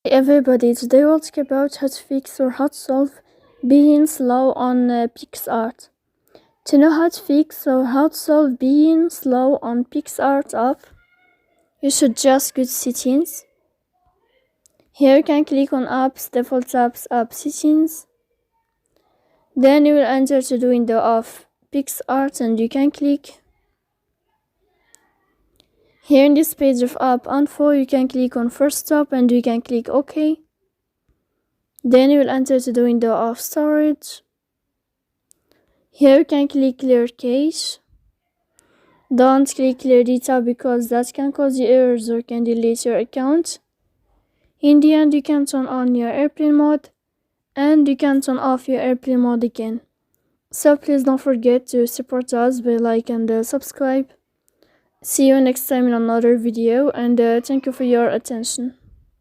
Hey everybody, today we'll talk about how to fix or how to solve being slow on Picsart. To know how to fix or how to solve being slow on Picsart app, you should just go to settings. Here you can click on apps, default apps, app settings. Then you will enter to the window of Picsart and you can click. Here in this page of app info, you can click on first stop and you can click OK. Then you will enter to the window of storage. Here you can click clear cache. Don't click clear data because that can cause you errors or can delete your account. In the end, you can turn on your airplane mode and you can turn off your airplane mode again. So please don't forget to support us by like and subscribe. See you next time in another video and thank you for your attention.